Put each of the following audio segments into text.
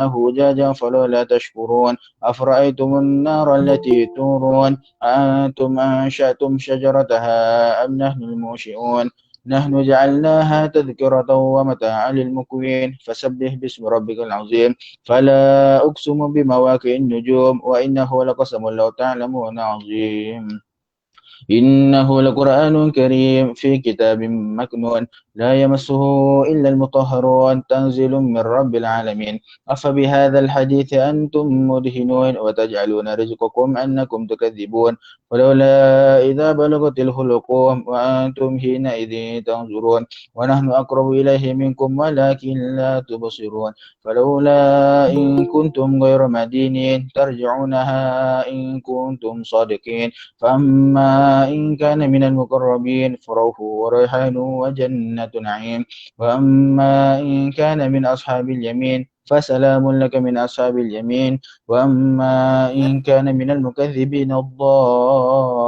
زجاجا فلولا تشكرون أفرأيتم النار التي تورون أأنتم أنشأتم شجرتها أم نحن المنشئون نحن جعلناها تذكرة ومتاعا للمقوين فسبح باسم ربك العظيم فلا أقسم بمواقع النجوم وإنه لقسم لو تعلمون عظيم إنه لقرآن كريم في كتاب مكنون لا يمسه إلا المطهرون تنزيل من رب العالمين أفبهذا الحديث أنتم مدهنون وتجعلون رزقكم أنكم تكذبون ولولا إذا بلغت الحلقوم وأنتم حينئذ تنظرون ونحن أقرب إليه منكم ولكن لا تبصرون فلولا إن كنتم غير مدينين ترجعونها إن كنتم صادقين فأما إن كان من المقربين فروح وريحان وجنة نعيم وأما إن كان من أصحاب اليمين فسلام لك من أصحاب اليمين وأما إن كان من المكذبين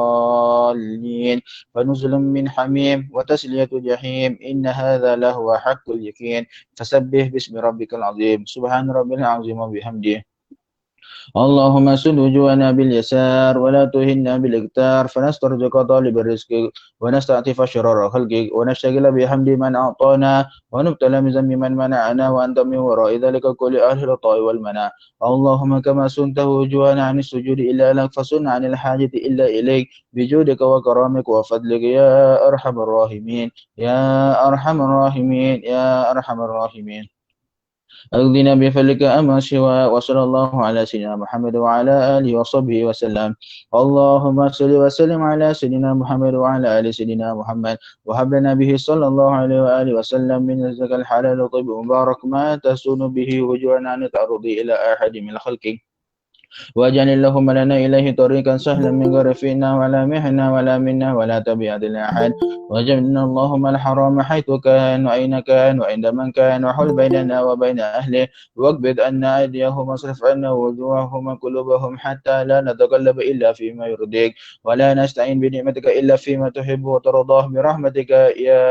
الضالين فنزل من حميم وتسلية جحيم إن هذا لهو حق اليقين فسبح باسم ربك العظيم سبحان ربي العظيم وبحمده اللهم سد وجوهنا باليسار ولا تهنا بالإكتار فنسترزق طالب الرزق ونستعطف شرار خلقك ونشتغل بحمد من أعطانا ونبتلى من ذنب من منعنا وأنت من وراء ذلك كل أهل العطاء والمنع اللهم كما سنته وجوهنا عن السجود إلا لك فسن عن الحاجة إلا إليك بجودك وكرامك وفضلك يا أرحم الراحمين يا أرحم الراحمين يا أرحم الراحمين أغننا بفضلك أما سوى وصلى الله على سيدنا محمد وعلى آله وصحبه وسلم اللهم صل وسلم على سيدنا محمد وعلى آل سيدنا محمد وهب لنا به صلى الله عليه وآله وسلم من رزقك الحلال الطيب مبارك ما تسون به وجوهنا عن التعرض إلى أحد من خلقك واجعل اللهم لنا إليه طريقا سهلا من غير فينا ولا محنا ولا منا ولا تبعد لأحد وجعلنا اللهم الحرام حيث كان وأين كان وعند من كان وحل بيننا وبين أهله واقبض عنا أيديهم واصرف عنا وجوههم وقلوبهم حتى لا نتقلب إلا فيما يرضيك ولا نستعين بنعمتك إلا فيما تحب وترضاه برحمتك يا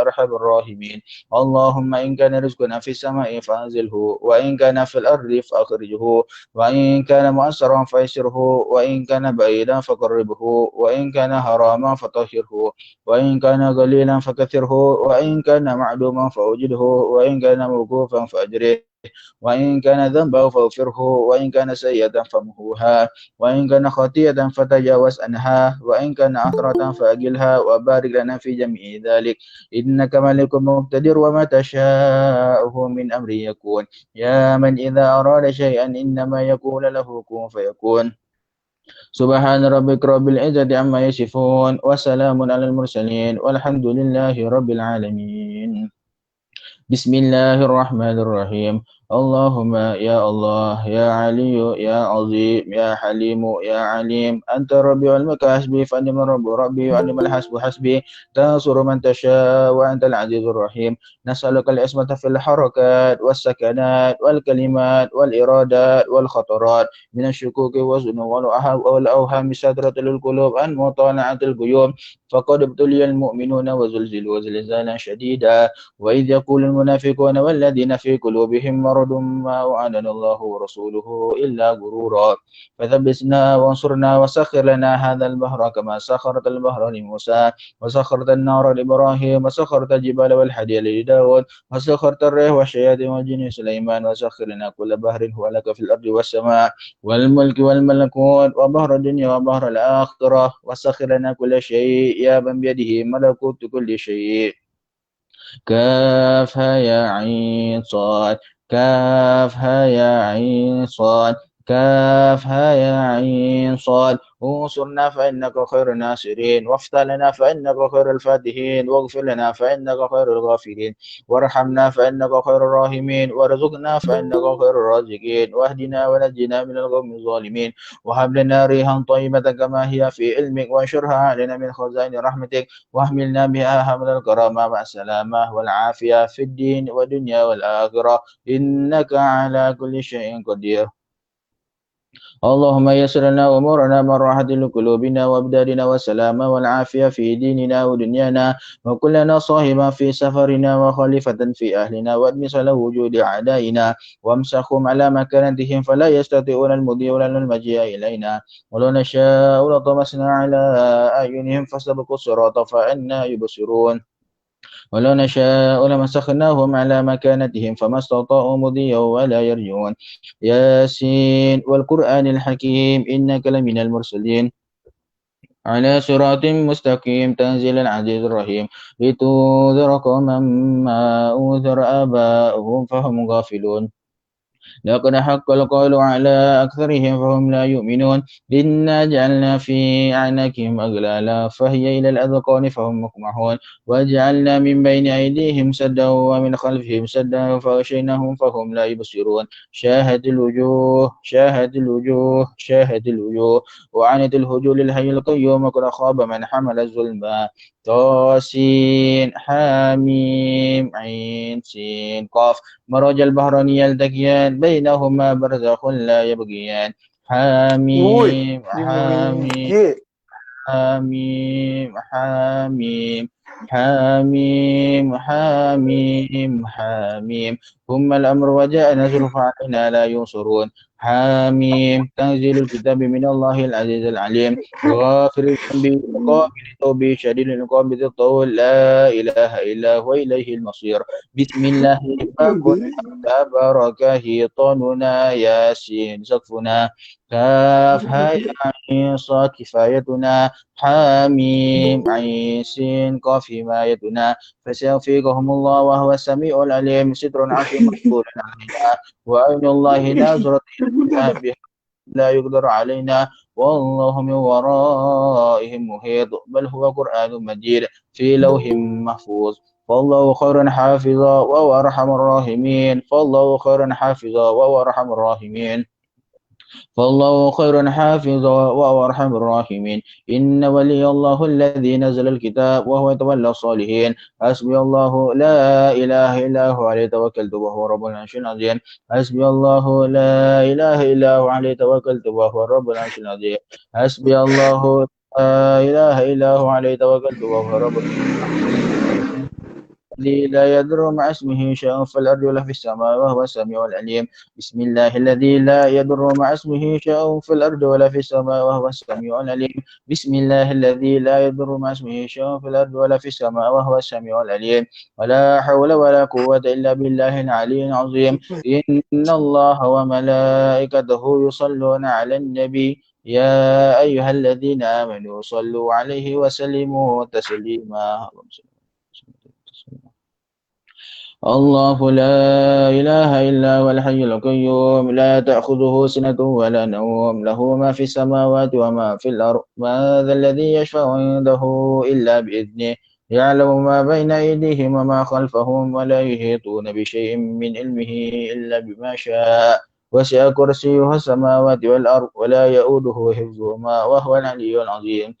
أرحم الراحمين اللهم إن كان رزقنا في السماء فأنزله وإن كان في الأرض فأخرجه وإن كان مؤثرا فيسره وإن كان بعيدا فقربه وإن كان حراما فطهره وإن كان قليلا فكثره وإن كان معدوما فأوجده وإن كان موقوفا فأجره وإن كان ذنبا فاغفره وإن كان سيئة فمحوها وإن كان خطيئة فتجاوز عنها وإن كان عثرة فأجلها وبارك لنا في جميع ذلك إنك ملك مقتدر وما تشاءه من أمر يكون يا من إذا أراد شيئا إنما يقول له كن فيكون سبحان ربك رب العزة عما يصفون وسلام على المرسلين والحمد لله رب العالمين بسم الله الرحمن الرحيم اللهم يا الله يا علي يا عظيم يا حليم يا عليم أنت ربي وعلمك حسبي فأنم الرب ربي وعلم الحسب حسبي تنصر من تشاء وأنت العزيز الرحيم نسألك العصمة في الحركات والسكنات والكلمات والإرادات والخطرات من الشكوك والذنوب والأوهام سادرة للقلوب عن مطالعة الغيوم فقد ابتلي المؤمنون وزلزلوا زلزالا شديدا وإذ يقول المنافقون والذين في قلوبهم مرض ما وعدنا الله ورسوله إلا غرورا فثبتنا وانصرنا وسخر لنا هذا البحر كما سخرت البحر لموسى وسخرت النار لإبراهيم وسخرت الجبال والحديد لداود وسخرت الريح والشياطين والجن سليمان وسخر لنا كل بحر هو لك في الأرض والسماء والملك والملكوت وبحر الدنيا وبحر الآخرة وسخر لنا كل شيء يا من بيده ملكوت كل شيء كافها يا عين صاد كافها يا عين صاد كافها يا عين صاد انصرنا فإنك خير الناصرين وافتح لنا فإنك خير الفاتحين واغفر لنا فإنك خير الغافرين وارحمنا فإنك خير الراحمين وارزقنا فإنك خير الرازقين واهدنا ونجنا من القوم الظالمين وهب لنا ريحا طيبة كما هي في علمك وانشرها علينا من خزائن رحمتك واحملنا بها حمل الكرامة مع السلامة والعافية في الدين والدنيا والآخرة إنك على كل شيء قدير اللهم يسر لنا أمورنا من راحة لقلوبنا وأبداننا والسلام والعافية في ديننا ودنيانا، وكلنا صاحبا في سفرنا وخليفة في أهلنا، وادمس له وجود أعدائنا وامسخهم على مكانتهم فلا يستطيعون المضي ولا المجيء إلينا، ولو نشاء لطمسنا على أعينهم فاستبقوا الصراط فأنا يبصرون، ولو نشاء لمسخناهم على مكانتهم فما استطاعوا مضيا ولا يرجعون. ياسين والقرآن الحكيم إنك لمن المرسلين على صراط مستقيم تنزيل العزيز الرحيم لتنذر قوما ما أنذر آباؤهم فهم غافلون. لقد حق القول على أكثرهم فهم لا يؤمنون. إنا جعلنا في أعناقهم أغلالا فهي إلى الأذقان فهم مقمحون، وجعلنا من بين أيديهم سدا ومن خلفهم سدا فغشيناهم فهم لا يبصرون. شاهد الوجوه شاهد الوجوه شاهد الوجوه وعنت الهجوم للحي القيوم وقد خاب من حمل الظلم. طاسين حاميم عين سين قاف مرج البحرين يلتقيان بينهما برزخ لا يبغيان. Ui, حميم di حميم Mulige. حميم حميم حميم حميم حميم ثم الأمر وجاء نزل فعلينا لا ينصرون. حميم تنزيل الكتاب من الله العزيز العليم غافر الذنب وقابل التوب شديد العقاب ذي الطول لا إله إلا هو إليه المصير. بسم الله كنا تبارك هيطاننا ياسين سقفنا كاف هاء عين صاد كفايتنا حاميم عين سين قاف حمايتنا فسيوفيقهم الله وهو السميع العليم ستر عرش مقبول علينا وأين الله ناظرة إلينا بها لا يقدر علينا والله من ورائهم محيط بل هو قرآن مجيد في لوح محفوظ. فالله خير حافظا وهو أرحم الراحمين فالله خير حافظا وهو أرحم الراحمين فالله خير حافظا وهو أرحم الراحمين. إن ولي الله الذي نزل الكتاب وهو يتولى الصالحين. حسبي الله لا إله إلا هو عليه توكلت وهو رب العرش العظيم. حسبي الله لا إله إلا هو عليه توكلت وهو رب العرش العظيم. حسبي الله لا إله إلا هو عليه توكلت وهو رب الذي لا يضر مع اسمه شيء في الأرض ولا في السماء وهو السميع العليم. بسم الله الذي لا يضر مع اسمه شيء في الأرض ولا في السماء وهو السميع العليم. بسم الله الذي لا يضر مع اسمه شيء في الأرض ولا في السماء وهو السميع العليم. ولا حول ولا قوة إلا بالله العلي العظيم. إن الله وملائكته يصلون على النبي يا أيها الذين آمنوا صلوا عليه وسلموا تسليما. الله لا إله إلا هو الحي القيوم لا تأخذه سنة ولا نوم له ما في السماوات وما في الأرض ما ذا الذي يشفع عنده إلا بإذنه يعلم ما بين أيديهم وما خلفهم ولا يحيطون بشيء من علمه إلا بما شاء وسع كرسيه السماوات والأرض ولا يؤوده حفظهما وهو العلي العظيم.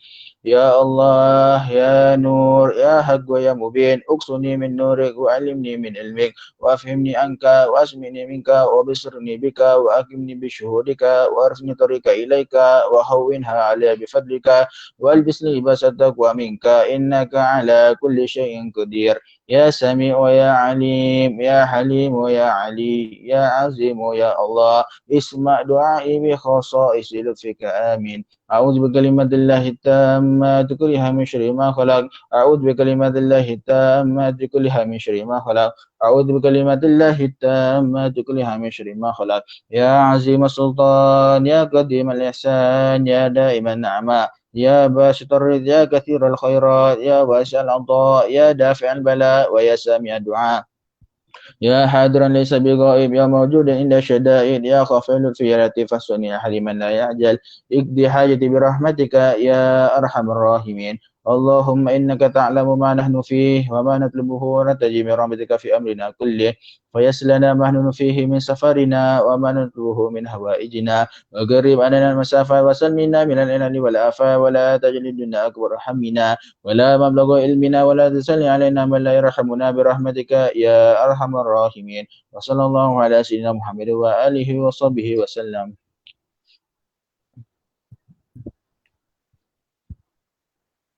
يا الله يا نور يا حق يا مبين اقصني من نورك وعلمني من علمك وافهمني عنك واسمعني منك وبصرني بك واكرمني بشهودك وارسني طريق اليك وهونها علي بفضلك والبسني لباس التقوى منك انك على كل شيء قدير. يا سميع يا عليم يا حليم يا علي يا عظيم يا الله اسمع دعائي بخصائص لطفك آمين. أعوذ بكلمات الله التامات كلها من شر ما خلق. أعوذ بكلمات الله التامات كلها من شر ما خلق. أعوذ بكلمات الله التامات كلها من شر ما خلق. يا عظيم السلطان يا قديم الإحسان يا دائم النعماء يا باسط الرزق يا كثير الخيرات يا واسع العطاء يا دافع البلاء ويا سامع الدعاء يا حاضرا ليس بغائب يا موجودا عند الشدائد يا خافل في يرتي فاستني يا حليما لا يعجل اقضي حاجتي برحمتك يا أرحم الراحمين. اللهم إنك تعلم ما نحن فيه وما نطلبه ونتجي برحمتك في أمرنا كله فيسر لنا ما نحن فيه من سفرنا وما نطلبه من هوائجنا وقرب علينا المسافة وسلمنا من العلل والآفات ولا تجل الدنيا أكبر همنا ولا مبلغ علمنا ولا تسل علينا من لا يرحمنا برحمتك يا أرحم الراحمين. وصلى الله على سيدنا محمد وآله وصحبه وسلم.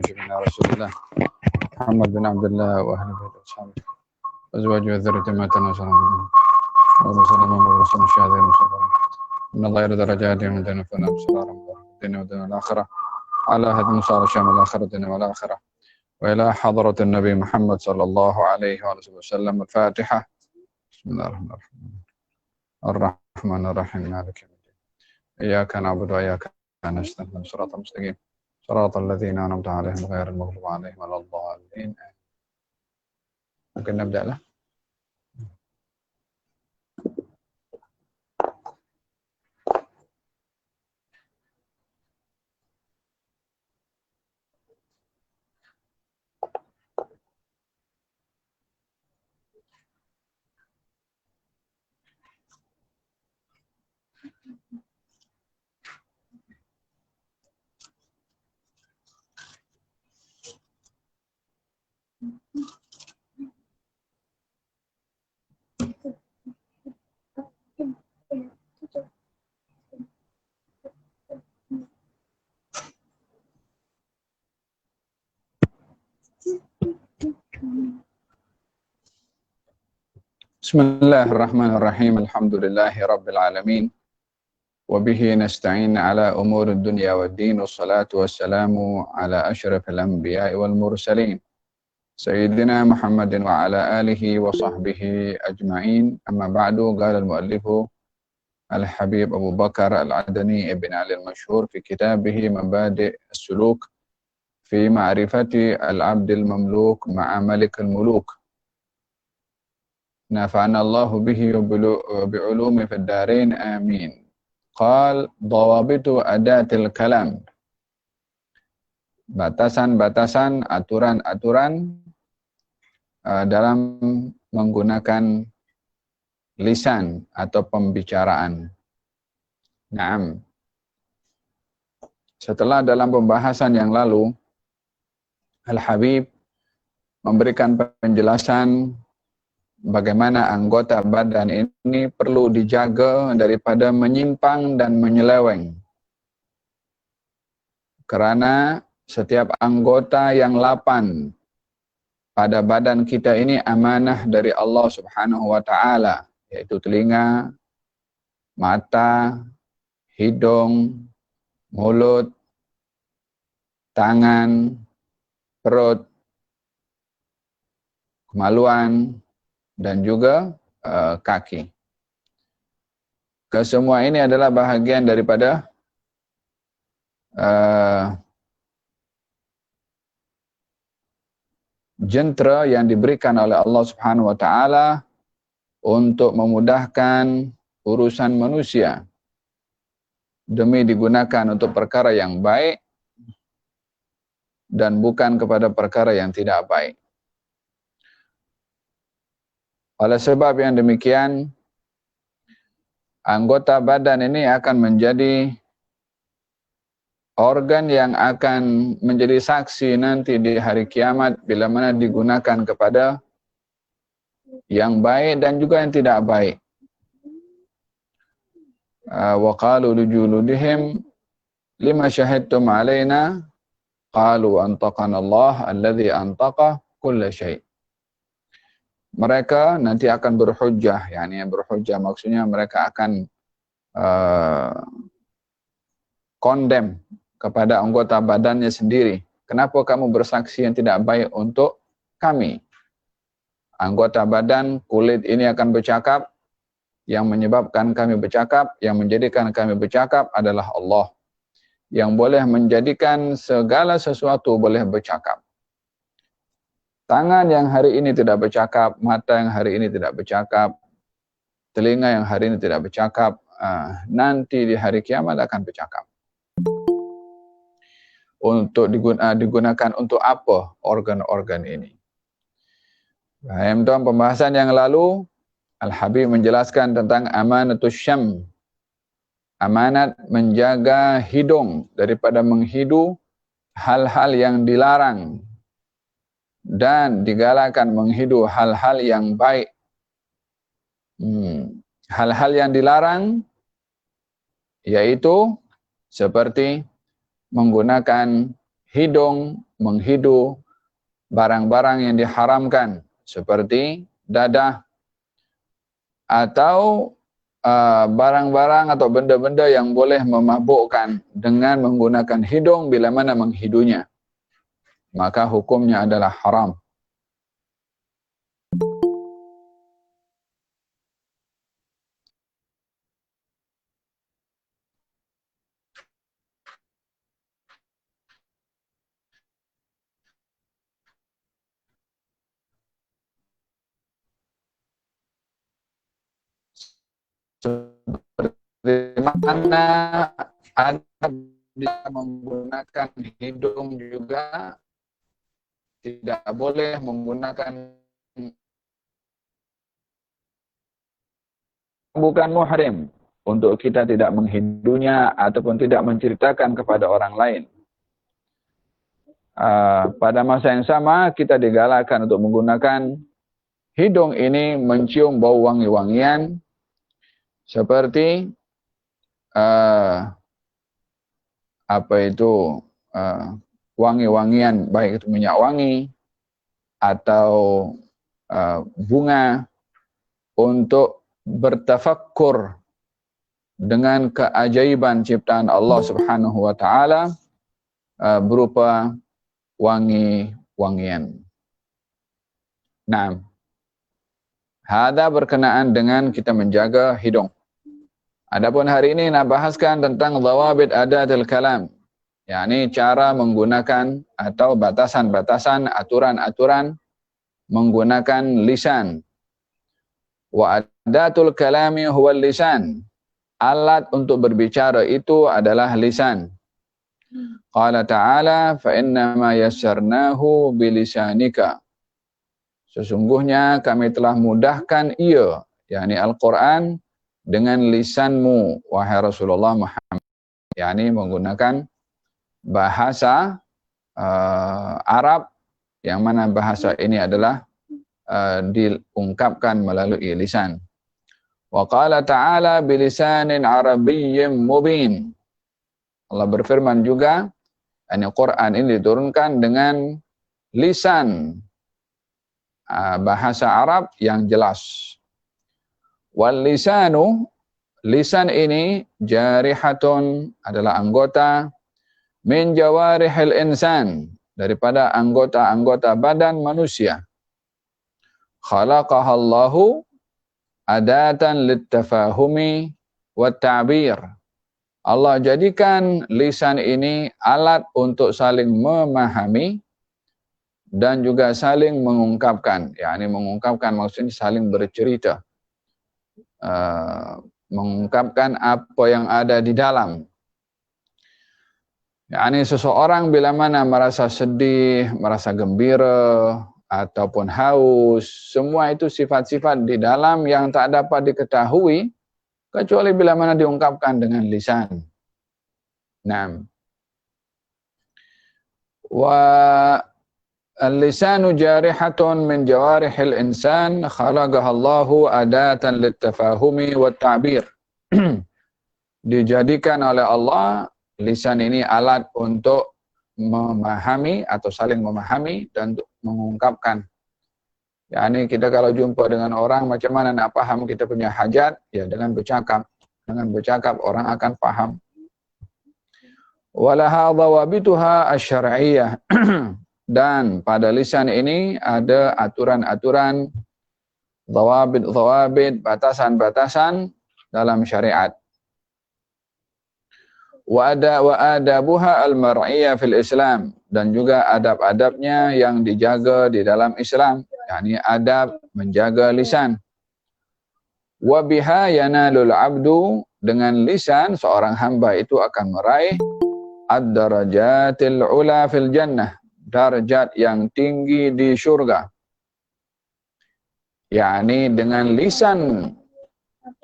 سيدنا رسول الله محمد بن عبد الله وأهل بيته وأصحابه وأزواجه وذريته ما تناصر منهم ورسل من ورسل الشهداء المصطفى إن الله يرضى درجاتهم من دون فنام سرارا الدنيا والدنيا الآخرة على هدم صار شام الآخرة الدنيا والآخرة وإلى حضرة النبي محمد صلى الله عليه وآله وسلم. الفاتحة. بسم الله الرحمن الرحيم الرحمن الرحيم مالك يوم الدين إياك نعبد وإياك نستعين صراط المستقيم صراط الذين أنعمت عليهم غير المغضوب عليهم ولا الضالين. ممكن نبدأ له. بسم الله الرحمن الرحيم الحمد لله رب العالمين وبه نستعين على أمور الدنيا والدين والصلاة والسلام على أشرف الأنبياء والمرسلين سيدنا محمد وعلى آله وصحبه أجمعين. أما بعد، قال المؤلف الحبيب أبو بكر العدني ابن علي المشهور في كتابه مبادئ السلوك في معرفة العبد المملوك مع ملك الملوك نفعنا الله به بعلوم في الدارين آمين. قال ضوابط أداة الكلام. Batasan-batasan, aturan-aturan dalam menggunakan lisan atau pembicaraan. Naam. Setelah dalam pembahasan yang lalu, Al-Habib memberikan penjelasan bagaimana anggota badan ini perlu dijaga daripada menyimpang dan menyeleweng. Karena setiap anggota yang 8 pada badan kita ini amanah dari Allah Subhanahu wa Ta'ala, yaitu telinga, mata, hidung, mulut, tangan, perut, kemaluan, dan juga kaki. Kesemua ini adalah bahagian daripada jentera yang diberikan oleh Allah Subhanahu wa Ta'ala untuk memudahkan urusan manusia demi digunakan untuk perkara yang baik dan bukan kepada perkara yang tidak baik. Oleh sebab yang demikian, anggota badan ini akan menjadi organ yang akan menjadi saksi nanti di hari kiamat bila mana digunakan kepada yang baik dan juga yang tidak baik. Wa qalu lijuludihim lima syahidtum alaina qalu antaqana Allah alladhi antaqa kulla syai'. Mereka nanti akan berhujjah, yakni berhujjah maksudnya mereka akan kondem kepada anggota badannya sendiri. Kenapa kamu bersaksi yang tidak baik untuk kami? Anggota badan, kulit ini akan bercakap, yang menyebabkan kami bercakap, yang menjadikan kami bercakap adalah Allah. Yang boleh menjadikan segala sesuatu boleh bercakap. Tangan yang hari ini tidak bercakap, mata yang hari ini tidak bercakap, telinga yang hari ini tidak bercakap, nanti di hari kiamat akan bercakap. Untuk digunakan untuk apa organ-organ ini? Dalam pembahasan yang lalu, Al-Habib menjelaskan tentang amanatus syam. Amanat menjaga hidung daripada menghidu hal-hal yang dilarang. Dan digalakkan menghidu hal-hal yang baik. Hal-hal yang dilarang yaitu seperti menggunakan hidung menghidu barang-barang yang diharamkan seperti dadah atau barang-barang atau benda-benda yang boleh memabukkan dengan menggunakan hidung bila mana menghidunya, maka hukumnya adalah haram. Seperti mana ada bisa menggunakan hidung juga, tidak boleh menggunakan bukan muhrim untuk kita tidak menghidunya ataupun tidak menceritakan kepada orang lain. Pada masa yang sama kita digalakkan untuk menggunakan hidung ini mencium bau wangi-wangian seperti wangi-wangian, baik itu minyak wangi atau bunga, untuk bertafakkur dengan keajaiban ciptaan Allah Subhanahu wa taala berupa wangi-wangian. Nah, hada berkenaan dengan kita menjaga hidung. Adapun hari ini nak bahaskan tentang dhawabit adatil kalam, yakni cara menggunakan atau batasan-batasan, aturan-aturan menggunakan lisan. Wa adatul kalami huwal lisan. Alat untuk berbicara itu adalah lisan. Qala ta'ala fa innama yassarnahu bilisanika. Sesungguhnya kami telah mudahkan ia, yakni Al-Quran, dengan lisanmu, wahai Rasulullah Muhammad. Yakni menggunakan bahasa Arab, yang mana bahasa ini adalah diungkapkan melalui lisan. Wa qala ta'ala bilisanin arabiyyin mubin. Allah berfirman juga, yakni Quran ini diturunkan dengan lisan bahasa Arab yang jelas. Wal lisanu, lisan ini jarihatun, adalah anggota, min jawarihil insan, daripada anggota-anggota badan manusia. Khalaqahallahu adatan littafahumi wat ta'bir. Allah jadikan lisan ini alat untuk saling memahami dan juga saling mengungkapkan. Yakni mengungkapkan maksudnya saling bercerita. Mengungkapkan apa yang ada di dalam. Yakni seseorang bila mana merasa sedih, merasa gembira, ataupun haus, semua itu sifat-sifat di dalam yang tak dapat diketahui kecuali bila mana diungkapkan dengan lisan. Naam. Wa al-lisanu jarihatun min jawarihil insan khalaqahallahu adatan littafahumi wat ta'bir. Dijadikan oleh Allah lisan ini alat untuk memahami atau saling memahami dan untuk mengungkapkan. Yani kita kalau jumpa dengan orang, macam mana nak paham kita punya hajat? Ya dengan bercakap. Dengan bercakap orang akan paham. Walaha dhawabituha asy-syar'iyyah. Dan pada lisan ini ada aturan-aturan, dhawabit, batasan-batasan dalam syariat. Wa adabuha al-mar'iyyah fil Islam, dan juga adab-adabnya yang dijaga di dalam Islam, yakni adab menjaga lisan. Wa biha yanalul 'abdu, dengan lisan seorang hamba itu akan meraih ad-darajatil 'ula fil jannah, darjat yang tinggi di syurga. Yakni dengan lisan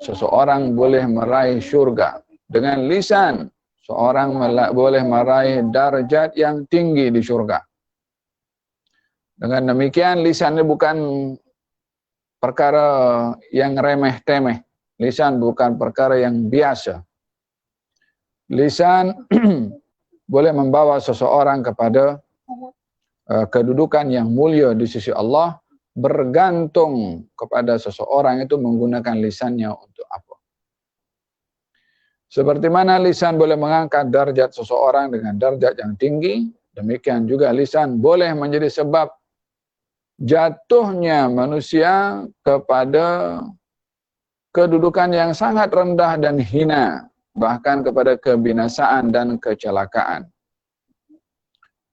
seseorang boleh meraih syurga. Dengan lisan seorang boleh meraih darjat yang tinggi di syurga. Dengan demikian lisan ini bukan perkara yang remeh-temeh. Lisan bukan perkara yang biasa. Lisan boleh membawa seseorang kepada kedudukan yang mulia di sisi Allah, bergantung kepada seseorang itu menggunakan lisannya untuk apa. Seperti mana lisan boleh mengangkat darjat seseorang dengan darjat yang tinggi, demikian juga lisan boleh menjadi sebab jatuhnya manusia kepada kedudukan yang sangat rendah dan hina, bahkan kepada kebinasaan dan kecelakaan.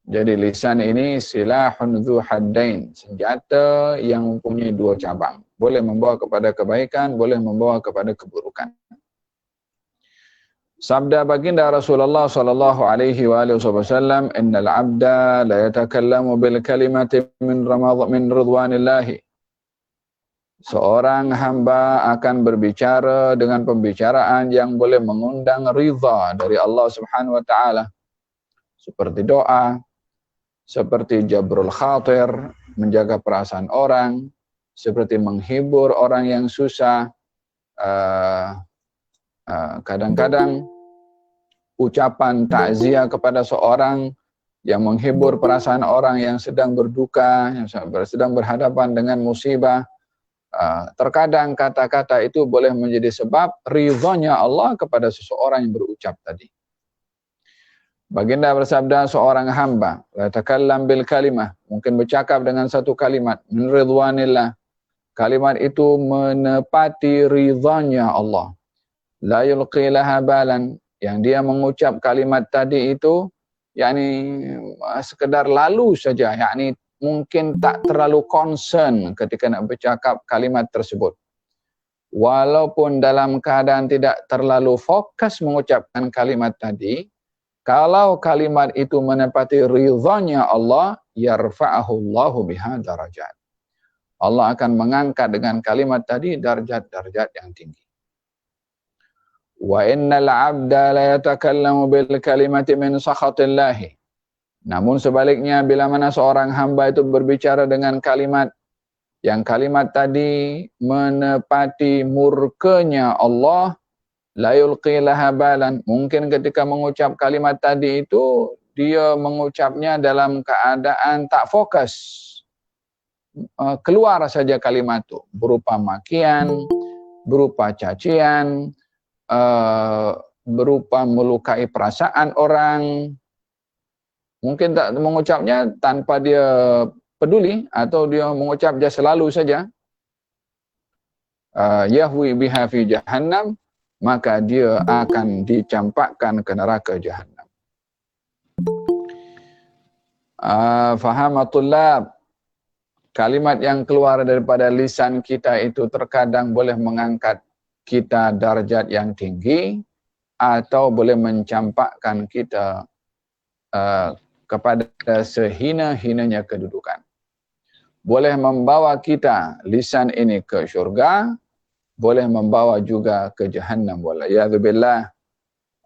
Jadi lisan ini silahun dzu haddain, senjata yang mempunyai dua cabang. Boleh membawa kepada kebaikan, boleh membawa kepada keburukan. Sabda baginda Rasulullah sallallahu alaihi wasallam, "Innal 'abda la yatakallamu bil kalimati min ridwanillahi." Seorang hamba akan berbicara dengan pembicaraan yang boleh mengundang ridha dari Allah Subhanahu wa taala. Seperti doa, seperti jabrul khatir, menjaga perasaan orang, seperti menghibur orang yang susah. Kadang-kadang ucapan takziah kepada seorang yang menghibur perasaan orang yang sedang berduka, yang sedang berhadapan dengan musibah. Terkadang kata-kata itu boleh menjadi sebab ridhonya Allah kepada seseorang yang berucap tadi. Baginda bersabda, seorang hamba la takallam bil kalimah, mungkin bercakap dengan satu kalimat min ridwanillah, kalimat itu menepati ridhanya Allah. La yulqi laha balan, yang dia mengucap kalimat tadi itu yakni sekedar lalu saja, yakni mungkin tak terlalu concern ketika nak bercakap kalimat tersebut. Walaupun dalam keadaan tidak terlalu fokus mengucapkan kalimat tadi, kalau kalimat itu menepati ridhanya Allah, yarfa'ahu Allahu biha darajat. Allah akan mengangkat dengan kalimat tadi darjat-darjat yang tinggi. Wa innal 'abda la yatakallamu bil kalimati min sakhatillahi. Namun sebaliknya, bila mana seorang hamba itu berbicara dengan kalimat yang kalimat tadi menepati murkanya Allah, la yulqi laha balan, mungkin ketika mengucap kalimat tadi itu dia mengucapnya dalam keadaan tak fokus, keluar saja kalimat itu berupa makian, berupa cacian, berupa melukai perasaan orang. Mungkin tak mengucapnya tanpa dia peduli, atau dia mengucap dia selalu saja yahwi biha fi jahannam, maka dia akan dicampakkan ke neraka jahannam. Fahamatullah, kalimat yang keluar daripada lisan kita itu terkadang boleh mengangkat kita darjat yang tinggi, atau boleh mencampakkan kita kepada sehina-hinanya kedudukan. Boleh membawa kita lisan ini ke syurga, boleh membawa juga ke jahannam. Wala'iyadzubillah.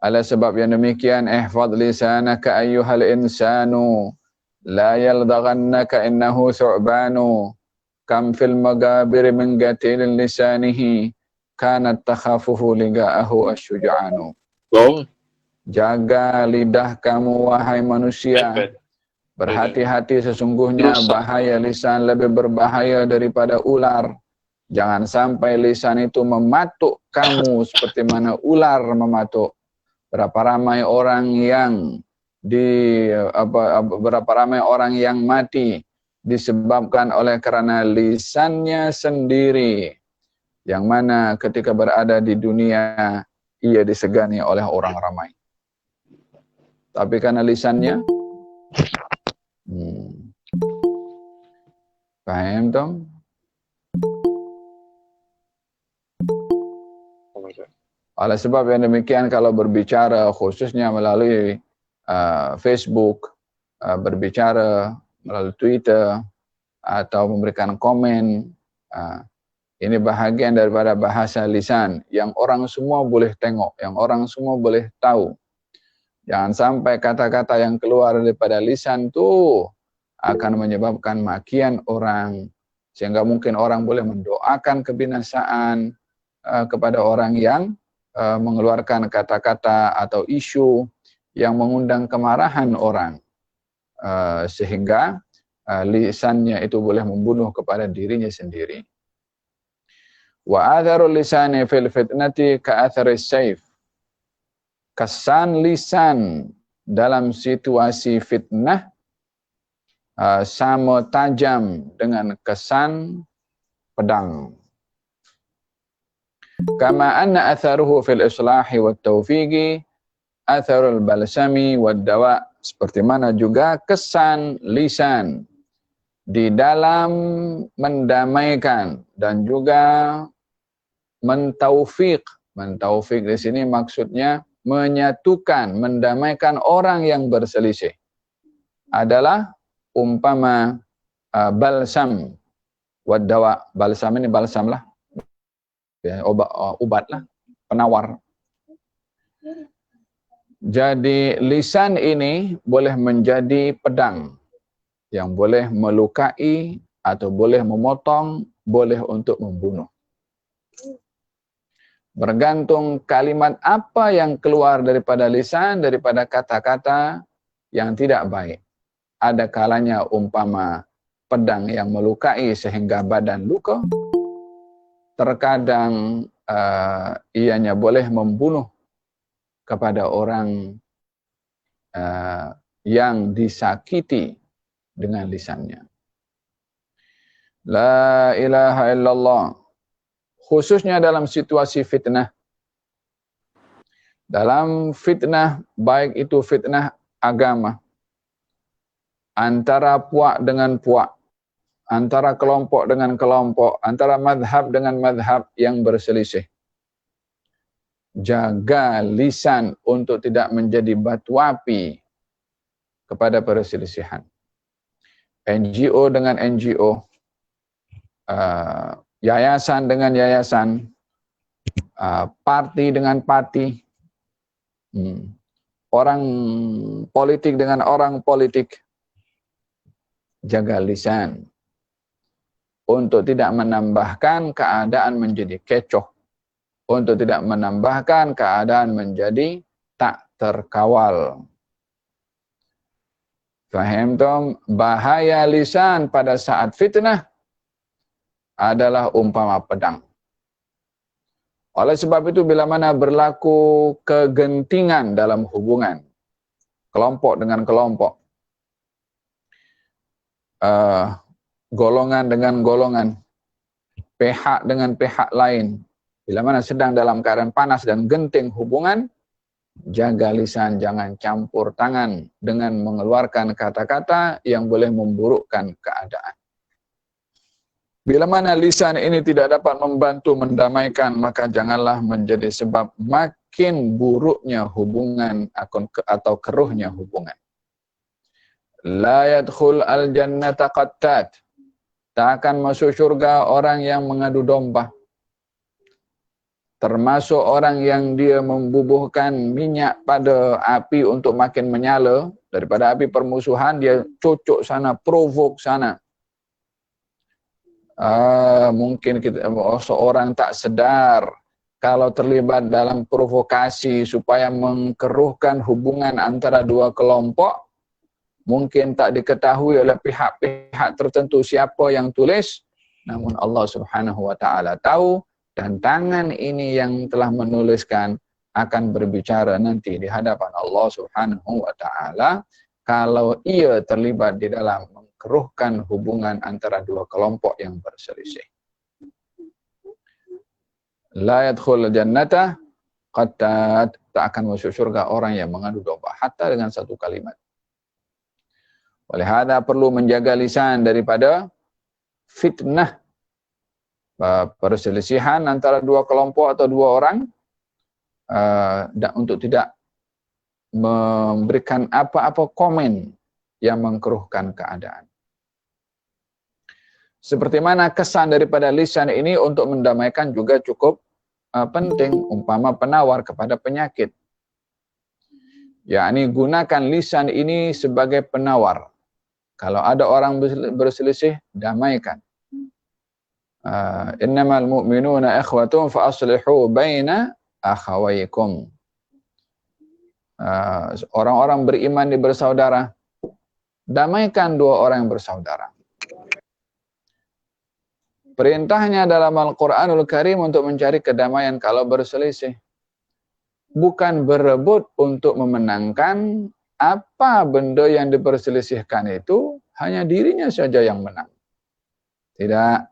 Ala sebab yang demikian, ihfad lisanaka ayyuhal insanu, la yaldaghannaka innahu su'banu, kam fil magabir min gatilin lisanihi, kanat takhafuhu liga'ahu asyuja'anu. Jaga lidah kamu, wahai manusia. Berhati-hati, sesungguhnya bahaya lisan lebih berbahaya daripada ular. Jangan sampai lisan itu mematuk kamu seperti mana ular mematuk. Berapa ramai orang yang mati disebabkan oleh karena lisannya sendiri, yang mana ketika berada di dunia ia disegani oleh orang ramai. Tapi karena lisannya, paham dong? Oleh sebab yang demikian, kalau berbicara khususnya melalui Facebook, berbicara melalui Twitter, atau memberikan komen, ini bahagian daripada bahasa lisan yang orang semua boleh tengok, yang orang semua boleh tahu. Jangan sampai kata-kata yang keluar daripada lisan itu akan menyebabkan makian orang, sehingga mungkin orang boleh mendoakan kebinasaan kepada orang yang mengeluarkan kata-kata atau isu yang mengundang kemarahan orang, sehingga lisannya itu boleh membunuh kepada dirinya sendiri. Wa atharul lisani fil fitnati ka atharis sayf. Kesan lisan dalam situasi fitnah sama tajam dengan kesan pedang. Kama anna atharuhu fil islahi wat taufiqi atharul balsami wad dawa. Seperti mana juga kesan lisan di dalam mendamaikan dan juga mentaufiq. Mentaufiq di sini maksudnya menyatukan, mendamaikan orang yang berselisih. Adalah umpama balsam wad dawa. Balsam ini balsam lah, ya, obat lah, penawar. Jadi lisan ini boleh menjadi pedang yang boleh melukai atau boleh memotong, boleh untuk membunuh. Bergantung kalimat apa yang keluar daripada lisan, daripada kata-kata yang tidak baik. Ada kalanya umpama pedang yang melukai sehingga badan luka. Terkadang ianya boleh membunuh kepada orang yang disakiti dengan lisannya. La ilaha illallah. Khususnya dalam situasi fitnah. Dalam fitnah, baik itu fitnah agama, antara puak dengan puak, antara kelompok dengan kelompok, antara madhab dengan madhab yang berselisih. Jaga lisan untuk tidak menjadi batu api kepada perselisihan. NGO dengan NGO, yayasan dengan yayasan, parti dengan parti, orang politik dengan orang politik. Jaga lisan untuk tidak menambahkan keadaan menjadi kecoh, untuk tidak menambahkan keadaan menjadi tak terkawal. Faham tom? Bahaya lisan pada saat fitnah adalah umpama pedang. Oleh sebab itu, bila mana berlaku kegentingan dalam hubungan kelompok dengan kelompok, golongan dengan golongan, pihak dengan pihak lain, bila mana sedang dalam keadaan panas dan genting hubungan, jaga lisan, jangan campur tangan dengan mengeluarkan kata-kata yang boleh memburukkan keadaan. Bila mana lisan ini tidak dapat membantu mendamaikan, maka janganlah menjadi sebab makin buruknya hubungan atau keruhnya hubungan. La yadkhul al-jannata qattat. Tak akan masuk syurga orang yang mengadu domba. Termasuk orang yang dia membubuhkan minyak pada api untuk makin menyala. Daripada api permusuhan, dia cucuk sana, provok sana. Mungkin seorang tak sedar kalau terlibat dalam provokasi supaya mengkeruhkan hubungan antara dua kelompok, mungkin tak diketahui oleh pihak-pihak tertentu siapa yang tulis, namun Allah Subhanahu wa taala tahu, dan tangan ini yang telah menuliskan akan berbicara nanti di hadapan Allah Subhanahu wa taala kalau ia terlibat di dalam keruhkan hubungan antara dua kelompok yang berselisih. La yadkhul jannata qattat. Tak akan masuk surga orang yang mengadu domba. Hatta dengan satu kalimat. Oleh hada perlu menjaga lisan daripada fitnah, perselisihan antara dua kelompok atau dua orang, dan untuk tidak memberikan apa-apa komen yang mengkeruhkan keadaan. Seperti mana kesan daripada lisan ini untuk mendamaikan juga cukup penting, umpama penawar kepada penyakit. Yakni gunakan lisan ini sebagai penawar. Kalau ada orang berselisih, damaikan. Innamal mu'minuna ikhwatun fa aslihu baina akhawaykum. orang-orang beriman di bersaudara, damaikan dua orang yang bersaudara. Perintahnya dalam Al-Quranul Karim untuk mencari kedamaian kalau berselisih. Bukan berebut untuk memenangkan, apa benda yang diperselisihkan itu hanya dirinya saja yang menang. Tidak.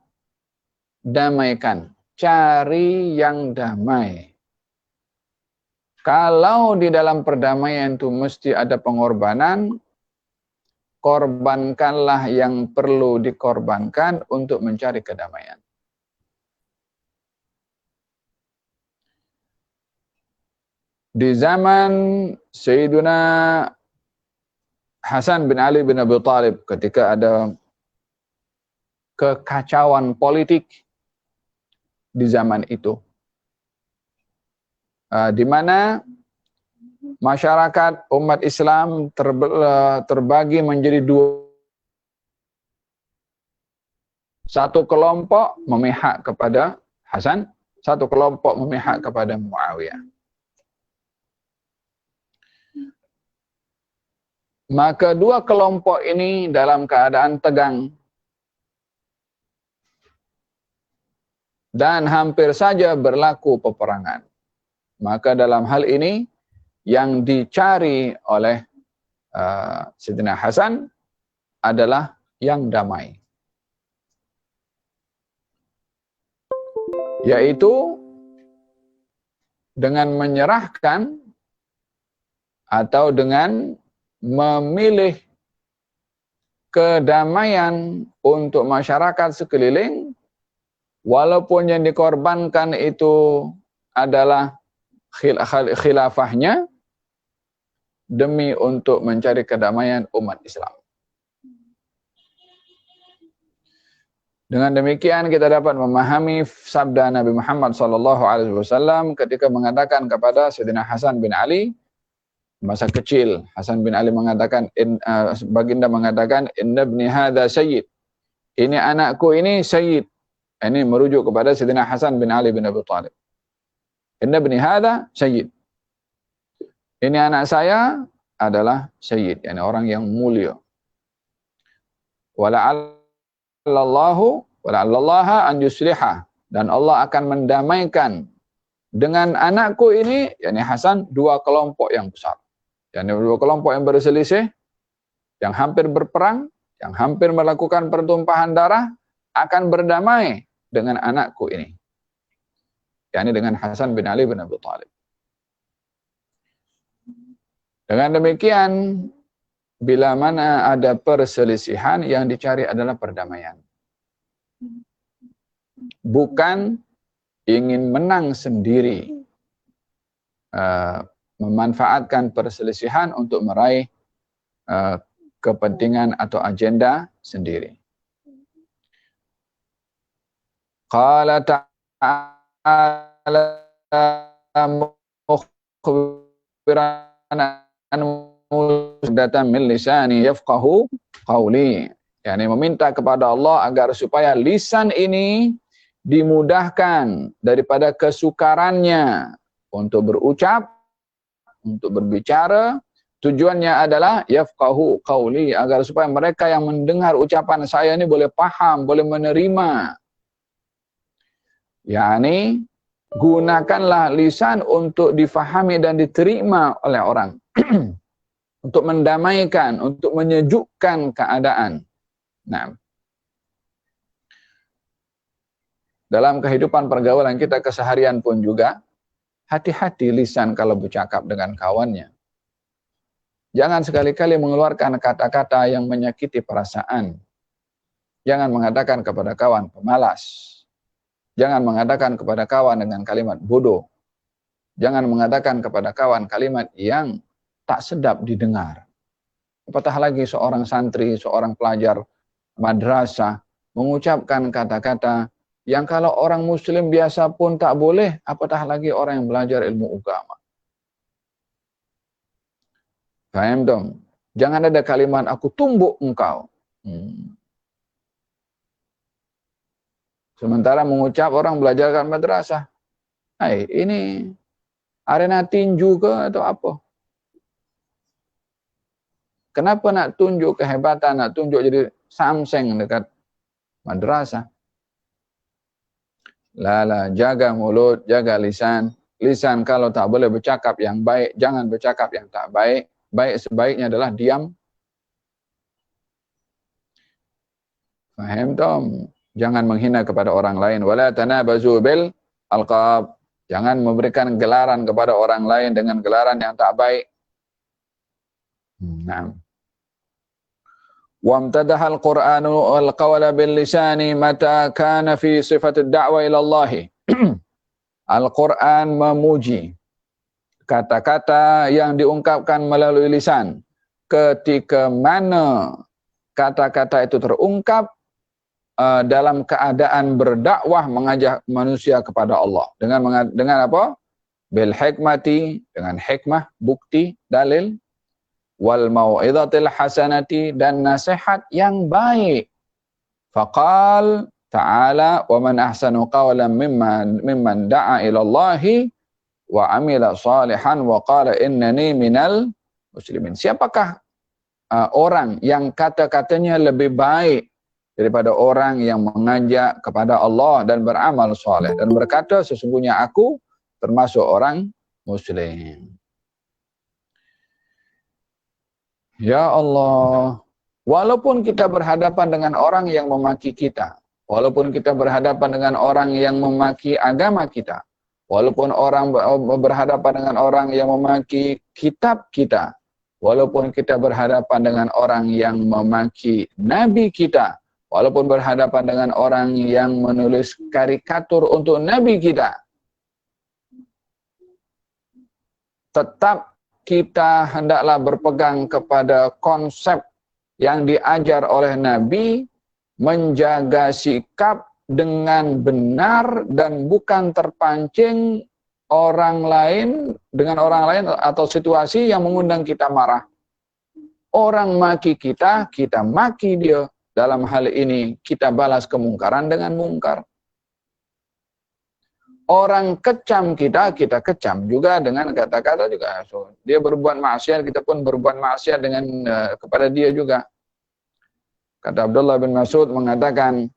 Damaikan. Cari yang damai. Kalau di dalam perdamaian itu mesti ada pengorbanan, korbankanlah yang perlu dikorbankan untuk mencari kedamaian. Di zaman Sayyiduna Hasan bin Ali bin Abi Thalib, ketika ada kekacauan politik di zaman itu, di mana masyarakat umat Islam terbagi menjadi dua. Satu kelompok memihak kepada Hasan, satu kelompok memihak kepada Muawiyah. Maka dua kelompok ini dalam keadaan tegang. Dan hampir saja berlaku peperangan. Maka dalam hal ini, yang dicari oleh Sayyidina Hasan adalah yang damai. Yaitu dengan menyerahkan atau dengan memilih kedamaian untuk masyarakat sekeliling, walaupun yang dikorbankan itu adalah khilafahnya, demi untuk mencari kedamaian umat Islam. Dengan demikian kita dapat memahami sabda Nabi Muhammad SAW ketika mengatakan kepada Sayyidina Hasan bin Ali, masa kecil, Hasan bin Ali mengatakan, baginda mengatakan, inna ibni hadha sayyid. Ini anakku ini sayyid. Ini merujuk kepada Sayyidina Hasan bin Ali bin Abi Thalib. Inna ibni hadha sayyid. Ini anak saya adalah sayyid, yakni orang yang mulia. Wala'allallaha an yusliha. Dan Allah akan mendamaikan dengan anakku ini, yakni Hasan, dua kelompok yang besar. Yani dua kelompok yang berselisih, yang hampir berperang, yang hampir melakukan pertumpahan darah, akan berdamai dengan anakku ini. Yani dengan Hasan bin Ali bin Abi Thalib. Dengan demikian, bila mana ada perselisihan, yang dicari adalah perdamaian. Bukan ingin menang sendiri, memanfaatkan perselisihan untuk meraih kepentingan atau agenda sendiri. Qala ta'ala mukhbiran an mudatan min lisani yafqahu qawli. Yani meminta kepada Allah agar supaya lisan ini dimudahkan daripada kesukarannya untuk berucap, untuk berbicara. Tujuannya adalah yafqahu qawli, agar supaya mereka yang mendengar ucapan saya ini boleh paham, boleh menerima. Yani gunakanlah lisan untuk difahami dan diterima oleh orang. Untuk mendamaikan, untuk menyejukkan keadaan. Nah, dalam kehidupan pergaulan kita keseharian pun juga, hati-hati lisan kalau bercakap dengan kawannya. Jangan sekali-kali mengeluarkan kata-kata yang menyakiti perasaan. Jangan mengatakan kepada kawan pemalas. Jangan mengatakan kepada kawan dengan kalimat bodoh. Jangan mengatakan kepada kawan kalimat yang tak sedap didengar. Apatah lagi seorang santri, seorang pelajar madrasah mengucapkan kata-kata yang kalau orang muslim biasa pun tak boleh, apatah lagi orang yang belajar ilmu agama. Paham dong? Jangan ada kalimat aku tumbuk engkau. Sementara mengucap orang belajarkan madrasah. Hai, ini arena tinju ke atau apa? Kenapa nak tunjuk kehebatan, nak tunjuk jadi samseng dekat madrasah? Lala, jaga mulut, jaga lisan. Lisan kalau tak boleh bercakap yang baik, jangan bercakap yang tak baik. Baik sebaiknya adalah diam. Faham tom? Jangan menghina kepada orang lain. Wala tanabazu bil alqab. Jangan memberikan gelaran kepada orang lain dengan gelaran yang tak baik. Nah. Wamtadaha al-Qur'anu al-qawla bil lisani mata kana fi sifat ad-da'wa ila Allah. Al-Qur'an memuji kata-kata yang diungkapkan melalui lisan. Ketika mana kata-kata itu terungkap dalam keadaan berdakwah mengajak manusia kepada Allah. Dengan apa? Bil hikmati, dengan hikmah, bukti, dalil. Wal mau'izatil hasanati, dan nasihat yang baik. Faqal ta'ala wa man ahsanu qawlan mimman da'a ila Allahi wa amila salihan wa qala innani minal muslimin. Siapakah orang yang kata-katanya lebih baik daripada orang yang mengajak kepada Allah dan beramal soleh dan berkata sesungguhnya aku termasuk orang muslim. Ya Allah, walaupun kita berhadapan dengan orang yang memaki kita, walaupun kita berhadapan dengan orang yang memaki agama kita, walaupun orang berhadapan dengan orang yang memaki kitab kita, walaupun kita berhadapan dengan orang yang memaki nabi kita, walaupun berhadapan dengan orang yang menulis karikatur untuk nabi kita, tetap kita hendaklah berpegang kepada konsep yang diajar oleh Nabi, menjaga sikap dengan benar dan bukan terpancing orang lain dengan orang lain atau situasi yang mengundang kita marah. Orang maki kita, kita maki dia. Dalam hal ini kita balas kemungkaran dengan mungkar. Orang kecam kita, kita kecam juga dengan kata-kata juga. So, dia berbuat maksiat, kita pun berbuat maksiat dengan kepada dia juga. Kata Abdullah bin Mas'ud mengatakan,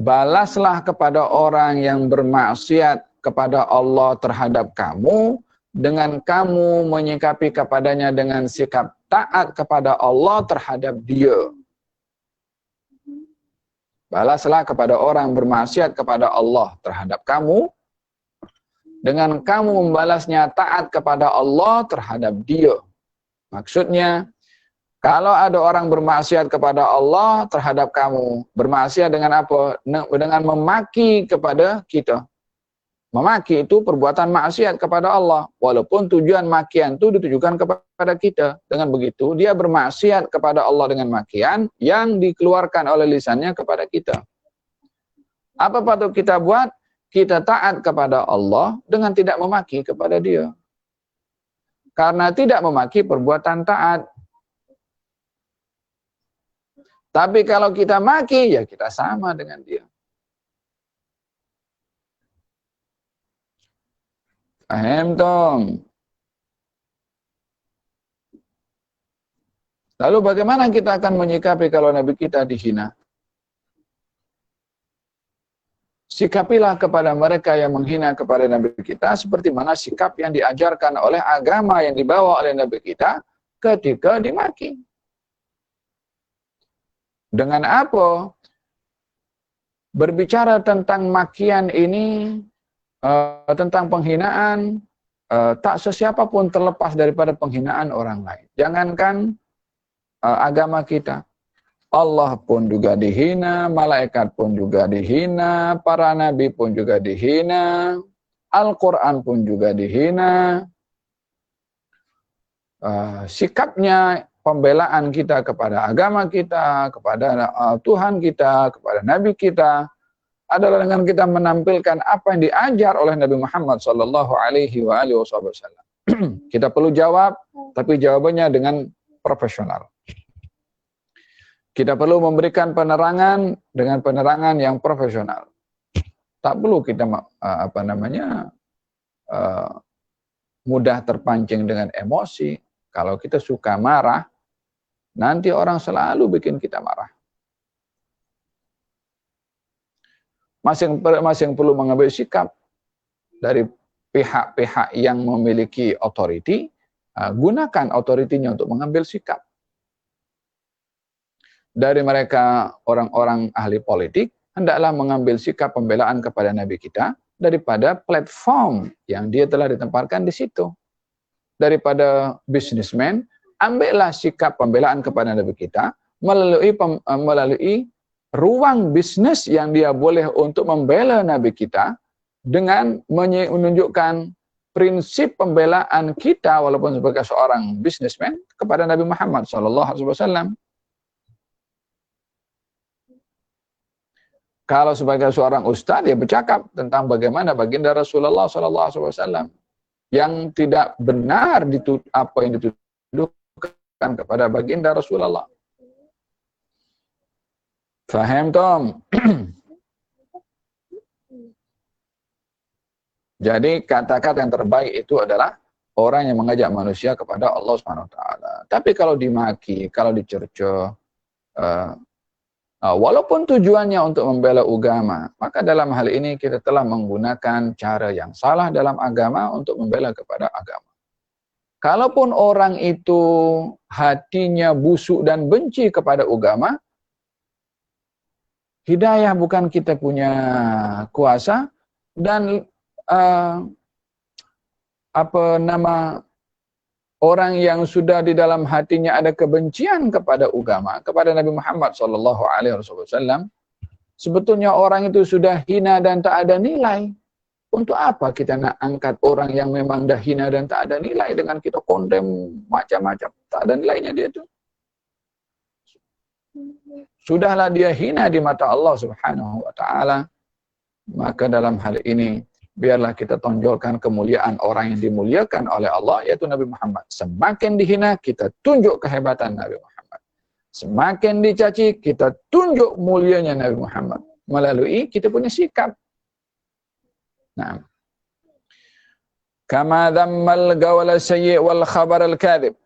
balaslah kepada orang yang bermaksiat kepada Allah terhadap kamu, dengan kamu menyikapi kepadanya dengan sikap taat kepada Allah terhadap dia. Balaslah kepada orang bermaksiat kepada Allah terhadap kamu, dengan kamu membalasnya taat kepada Allah terhadap dia. Maksudnya, kalau ada orang bermaksiat kepada Allah terhadap kamu, bermaksiat dengan apa? Dengan memaki kepada kita. Memaki itu perbuatan maksiat kepada Allah, walaupun tujuan makian itu ditujukan kepada kita. Dengan begitu, dia bermaksiat kepada Allah dengan makian yang dikeluarkan oleh lisannya kepada kita. Apa patut kita buat? Kita taat kepada Allah dengan tidak memaki kepada dia. Karena tidak memaki perbuatan taat. Tapi kalau kita maki, ya kita sama dengan dia. Paham dong? Lalu bagaimana kita akan menyikapi kalau Nabi kita dihina? Sikapilah kepada mereka yang menghina kepada Nabi kita seperti mana sikap yang diajarkan oleh agama yang dibawa oleh Nabi kita ketika dimaki. Dengan apa? Berbicara tentang makian ini, tentang penghinaan, tak sesiapa pun terlepas daripada penghinaan orang lain. Jangankan agama kita, Allah pun juga dihina, malaikat pun juga dihina, para nabi pun juga dihina, Al-Quran pun juga dihina. Sikapnya, pembelaan kita kepada agama kita, kepada Tuhan kita, kepada nabi kita, adalah dengan kita menampilkan apa yang diajar oleh Nabi Muhammad SAW. Kita perlu jawab, tapi jawabannya dengan profesional. Kita perlu memberikan penerangan dengan penerangan yang profesional. Tak perlu kita mudah terpancing dengan emosi, kalau kita suka marah, nanti orang selalu bikin kita marah. Masing-masing perlu mengambil sikap dari pihak-pihak yang memiliki otoriti, gunakan otoritinya untuk mengambil sikap. Dari mereka orang-orang ahli politik, hendaklah mengambil sikap pembelaan kepada Nabi kita daripada platform yang dia telah ditempatkan di situ. Daripada businessman, ambillah sikap pembelaan kepada Nabi kita melalui ruang bisnis yang dia boleh untuk membela Nabi kita dengan menunjukkan prinsip pembelaan kita walaupun sebagai seorang businessman kepada Nabi Muhammad SAW. Kalau sebagai seorang ustaz, dia bercakap tentang bagaimana baginda Rasulullah SAW yang tidak benar apa yang dituduhkan kepada baginda Rasulullah. Faham, Tom? Jadi kata-kata yang terbaik itu adalah orang yang mengajak manusia kepada Allah SWT. Tapi kalau dimaki, kalau dicerca, walaupun tujuannya untuk membela agama, maka dalam hal ini kita telah menggunakan cara yang salah dalam agama untuk membela kepada agama. Kalaupun orang itu hatinya busuk dan benci kepada agama, hidayah bukan kita punya kuasa, dan orang yang sudah di dalam hatinya ada kebencian kepada agama, kepada Nabi Muhammad SAW, sebetulnya orang itu sudah hina dan tak ada nilai. Untuk apa kita nak angkat orang yang memang dah hina dan tak ada nilai dengan kita kondem macam-macam? Tak ada nilainya dia tu. Sudahlah dia hina di mata Allah Subhanahu wa taala. Maka dalam hal ini biarlah kita tonjolkan kemuliaan orang yang dimuliakan oleh Allah, yaitu Nabi Muhammad. Semakin dihina, kita tunjuk kehebatan Nabi Muhammad. Semakin dicaci, kita tunjuk mulianya Nabi Muhammad melalui kita punya sikap. Nah, kama dhammal gawal sayyi wal khabar al kadhib.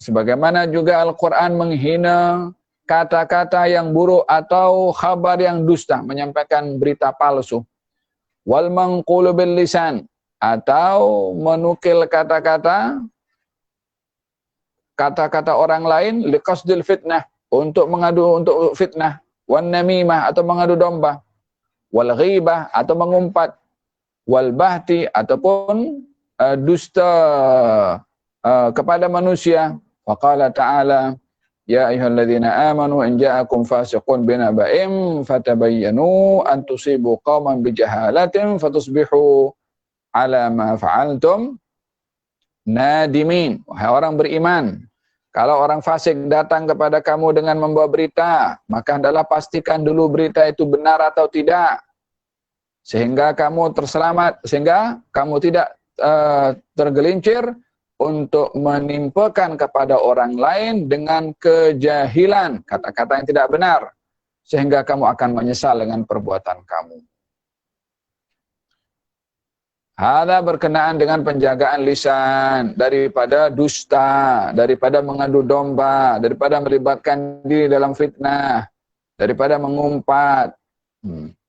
Sebagaimana juga Al-Quran menghina kata-kata yang buruk atau khabar yang dusta, menyampaikan berita palsu. Wal manqulu bil lisan, atau menukil kata-kata orang lain liqasdil fitnah, untuk fitnah, wan namimah, atau mengadu domba, wal ghibah, atau mengumpat, wal bahti, ataupun dusta kepada manusia. Faqala ta'ala, ya ayyuhalladzina amanu in ja'akum fasiqun binaba'in fatabayyanu an tusibu qauman bijahalatin fatusbihu ala ma fa'altum nadimin. Wahai orang beriman, kalau orang fasik datang kepada kamu dengan membawa berita, maka hendaklah pastikan dulu berita itu benar atau tidak, sehingga kamu terselamat, sehingga kamu tidak tergelincir untuk menimpakan kepada orang lain dengan kejahilan, kata-kata yang tidak benar, sehingga kamu akan menyesal dengan perbuatan kamu. Hada berkenaan dengan penjagaan lisan, daripada dusta, daripada mengadu domba, daripada melibatkan diri dalam fitnah, daripada mengumpat,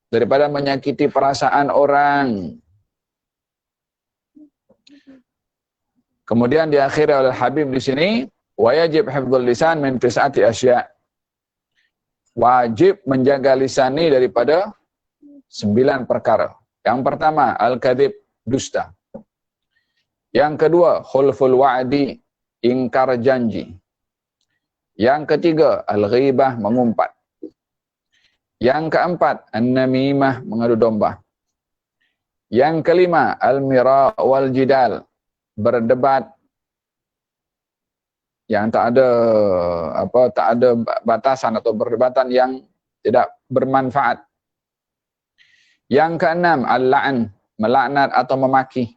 daripada menyakiti perasaan orang. Kemudian diakhiri oleh Habib di sini, wajib hifdzul lisan min tis'ati asya. Wajib menjaga lisan ini daripada 9 perkara. Yang pertama, al-kadhib, dusta. Yang kedua, khulful wa'di, ingkar janji. Yang ketiga, al-ghibah, mengumpat. Yang keempat, an-namimah, mengadu domba. Yang kelima, al-mira' wal jidal, berdebat yang tak ada batasan atau perdebatan yang tidak bermanfaat. Yang keenam, al-la'n, melaknat atau memaki.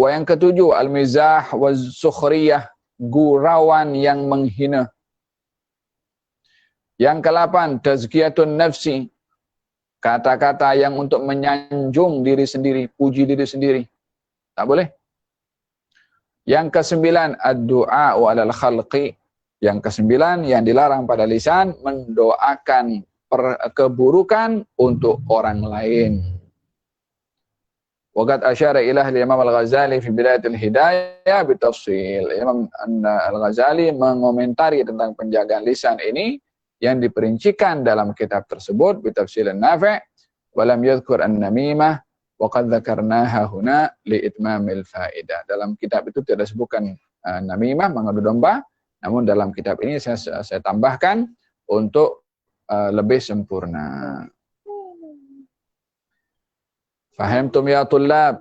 Yang ketujuh, al-mizah waz-sukhriyah, gurauan yang menghina. Yang ke-8, tazkiyatun nafsi, kata-kata yang untuk menyanjung diri sendiri, puji diri sendiri. Tak boleh. Yang kesembilan, ad-du'a 'alal khalqi. Yang kesembilan yang dilarang pada lisan, mendoakan keburukan untuk orang lain. Waqad asyara ilahi Imam Al-Ghazali fi Bidayatul Hidayah bitafsil. Imam Al-Ghazali mengomentari tentang penjagaan lisan ini yang diperincikan dalam kitab tersebut bitafsilin nafi', walam yadhkur an-namimah wa qad dzakarnaha huna li itmamil faidah. Dalam kitab itu tidak disebutkan namimah, mengadu domba, namun dalam kitab ini saya tambahkan untuk lebih sempurna. Fahamtum ya tullab?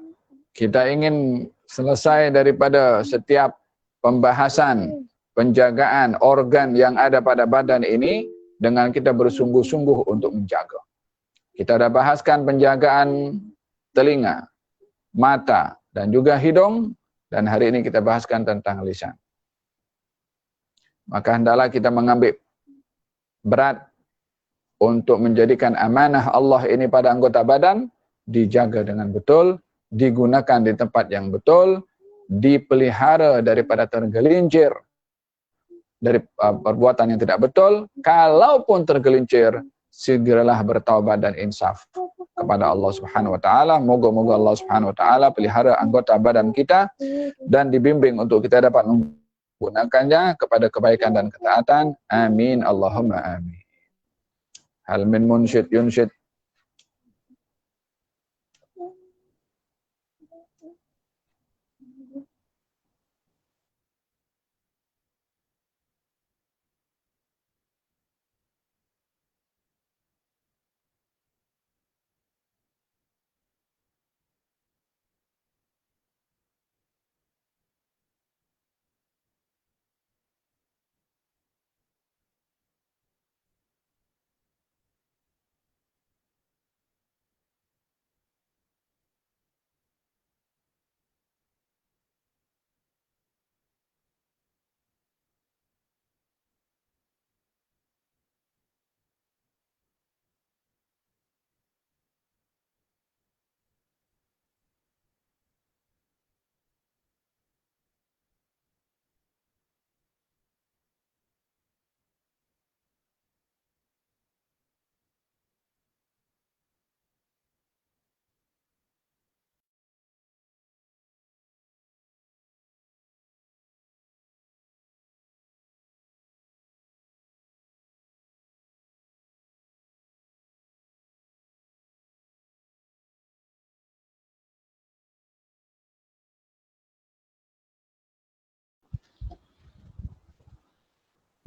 Kita ingin selesai daripada setiap pembahasan penjagaan organ yang ada pada badan ini dengan kita bersungguh-sungguh untuk menjaga. Kita dah bahaskan penjagaan telinga, mata, dan juga hidung, dan hari ini kita bahaskan tentang lisan. Maka hendaklah kita mengambil berat untuk menjadikan amanah Allah ini pada anggota badan, dijaga dengan betul, digunakan di tempat yang betul, dipelihara daripada tergelincir dari perbuatan yang tidak betul. Kalaupun tergelincir, segeralah bertaubat dan insaf kepada Allah Subhanahu wa taala. Moga-moga Allah Subhanahu wa taala pelihara anggota badan kita dan dibimbing untuk kita dapat menggunakannya kepada kebaikan dan ketaatan. Amin Allahumma amin. Hal min munsyid yunsyid.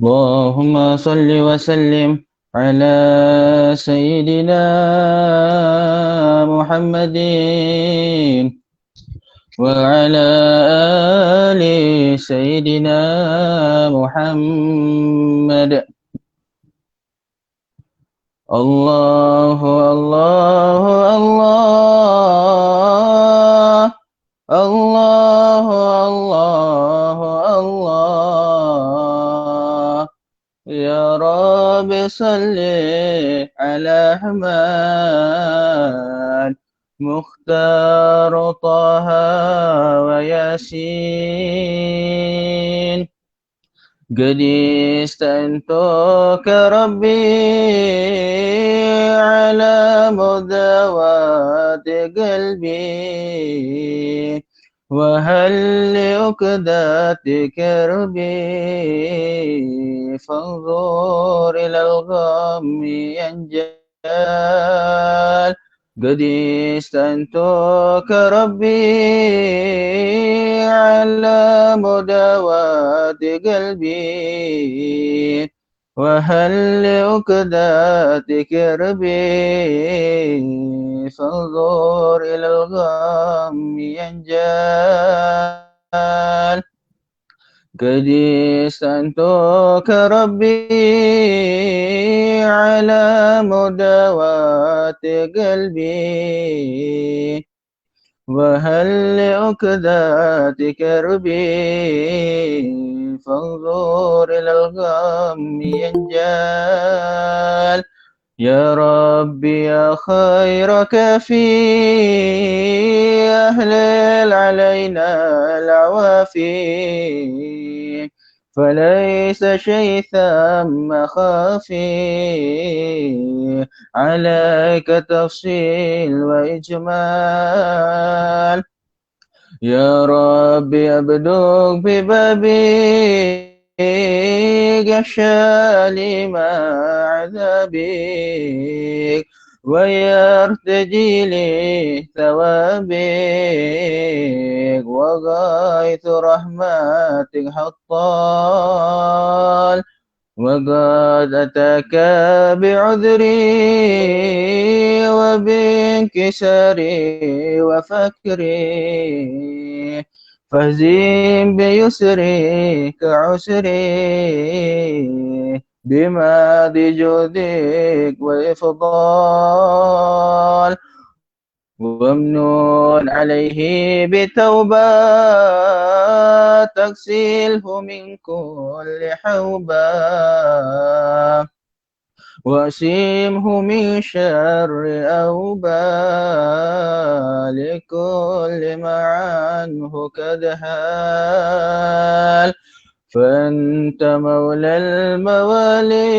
Allahumma salli wa sallim ala Sayyidina Muhammadin wa ala ali Sayyidina Muhammad. Allahu Allahu Allah, Allahu Allahu Allah. Ya Rabbi salli ala Ahmad Mukhtar Taha wa Yasin. قد استعنتك ربي على مداوات قلبي وهل لعقدات كربي فانظر إلى الغم ينجال قد استعنتك ربي على مداوات قلبي وهل لعقدات كربي فانظر إلى الغم ينجال قد استعنتك ربي على مداوات قلبي وهل لعقدات كربي فانظر إلى الغم ينجال يا ربي يا خير كفي أهل العالم خافي فليس شيء ثم خافي عليك تفصيل وإجمال يا ربي أبدوك ببابي يخشى ما عذابك ويرتجي لي ثوابك وغاية رحمتك حطال وقد أتاك بعذري وبانكساري وفكري فهزم بيسري كعسري بما ذي جودك وإفضال ومنون عليه بتوبة تغسله من كل حوبة وأسيمه من شر أوبا لكل ما عنه كدهال فأنت مولى الموالي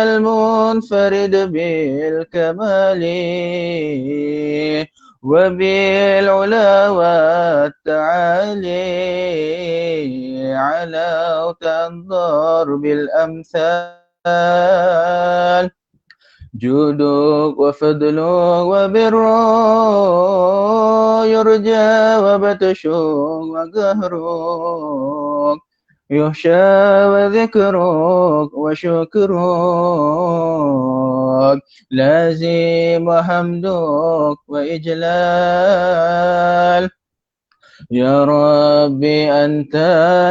المنفرد بالكمال وبالعلا والتعالي على تنظر بالأمثال جودك وفضلك وبرك يرجى وبطشك وقهرك يخشى وذكرك وشكرك لازم حمدك وإجلال يا ربي أنت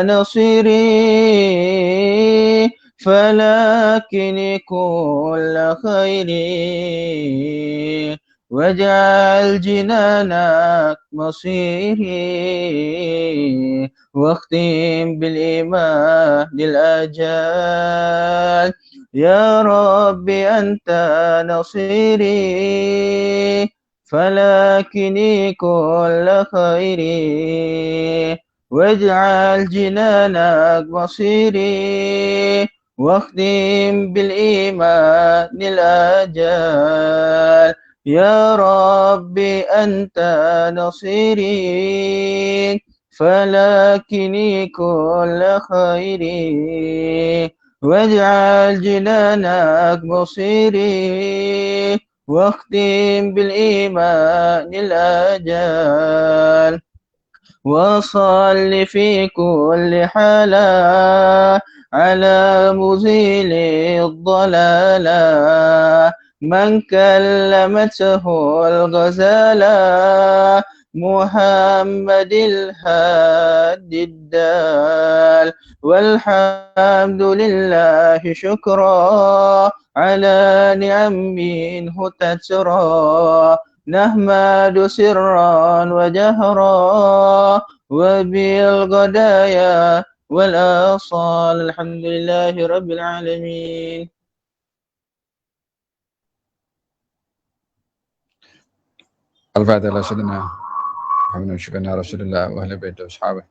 نصيري فلكن كل خيري واجعل جنانك مصيري واختم بالإيمان للأجال يا ربي أنت نصيري فلكني كل خيري واجعل جنانك مصيري واختم بالإيمان الأجال يا ربي أنت نصيري فلكني كل خيري واجعل جنانك مصيري واختم بالإيمان الأجال وصل في كل حالة على مزيل الضلالة من كلمته الغزالة محمد الهادي الدال والحمد لله شكرا على نعم منه تترى نحمد سرا وجهرا وبالغدايا والآصال الحمد لله رب العالمين. الفاتحة إلى سيدنا محمد وشكرنا رسول الله وأهل بيته وأصحابه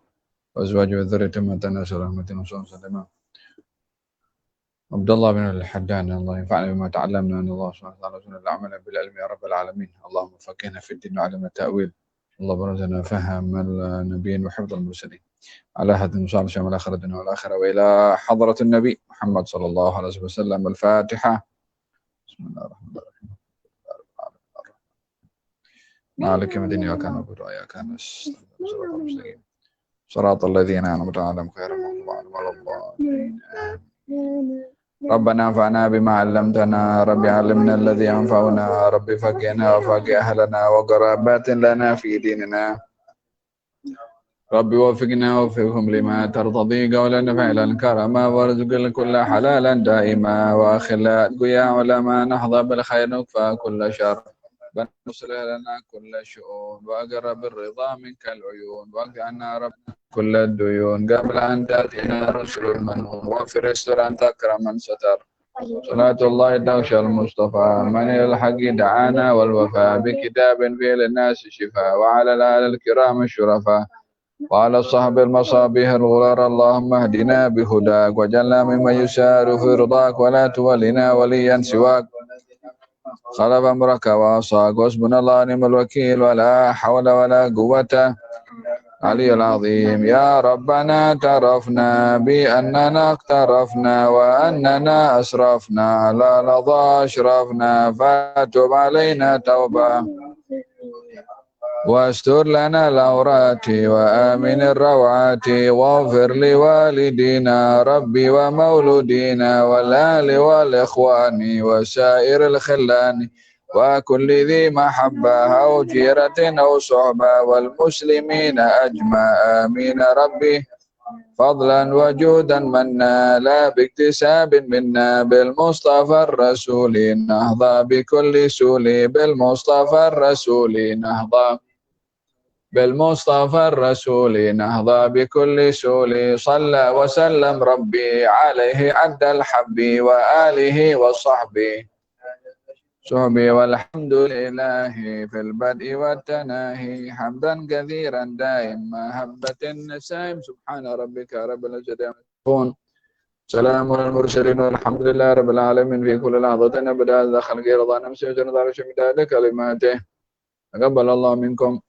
وأزواجه وذريته ما تناسل رحمة وسلم عبد الله بن الحدان الله ينفعنا بما تعلمنا أن الله سبحانه وتعالى رسول العمل بالعلم يا رب العالمين اللهم فقهنا في الدين وعلم التأويل الله برزنا فهم النبيين وحفظ المرسلين على أحد وصحبه شامل الآخرة الدنيا والآخرة وإلى حضرة النبي محمد صلى الله عليه وسلم الفاتحة. بسم الله الرحمن الرحيم مالك يوم الدين إياك نعبد وإياك نستعين صراط الذين أنعمت عليهم غير المغضوب عليهم ولا الضالين ربنا انفعنا بما علمتنا رب علمنا الذي ينفعنا رب فقهنا وفقه أهلنا وقرابات لنا في ديننا رب وفقنا ووفقهم لما ترتضي قولا فعلا كرما وارزق الكل حلالا دائما وأخلا يا علماء نحظى بالخير نكفى كل شر بنصلح لنا كل شؤون وأقرب الرضا منك العيون واقض عنا ربنا كل الديون قبل أن تأتينا رسل المنون واغفر استر أن تكرم من ستر صلاة الله تغشى المصطفى من إلى الحق دعانا والوفاء بكتاب فيه للناس شفاء وعلى الآل الكرام الشرفاء وعلى الصحب المصابيح الغرار اللهم اهدنا بهداك واجعلنا ممن يسار في رضاك ولا تولنا وليا سواك خلف أمرك وعصاك وحسبنا الله ونعم الوكيل ولا حول ولا قوة علي العظيم. يا ربنا اعترفنا بأننا اقترفنا وأننا أسرفنا على لظى أشرفنا فتب علينا توبة واستر لنا العورات وآمن الروعات واغفر لوالدينا ربي ومولودينا والآل والإخوان وسائر الخلان وكل ذي محبة أو جيرة أو صحبة والمسلمين أجمع آمين ربي فضلا وجودا منا لا باكتساب منا بالمصطفى الرسول نهضى بكل سول بالمصطفى الرسول نهضى بالمصطفى الرسول نهضى بكل سول صلى وسلم ربي عليه عد الحب وآله وصحبه والحمد لله في البدء والتناهي حمدا كثيرا دائما محبة النسائم سبحان ربك رب العزة عما يصفون سلام على المرسلين والحمد لله رب العالمين في كل لحظة أبدا ذا خلق رضا نفسه وجنة عرش مداد كلماته تقبل الله منكم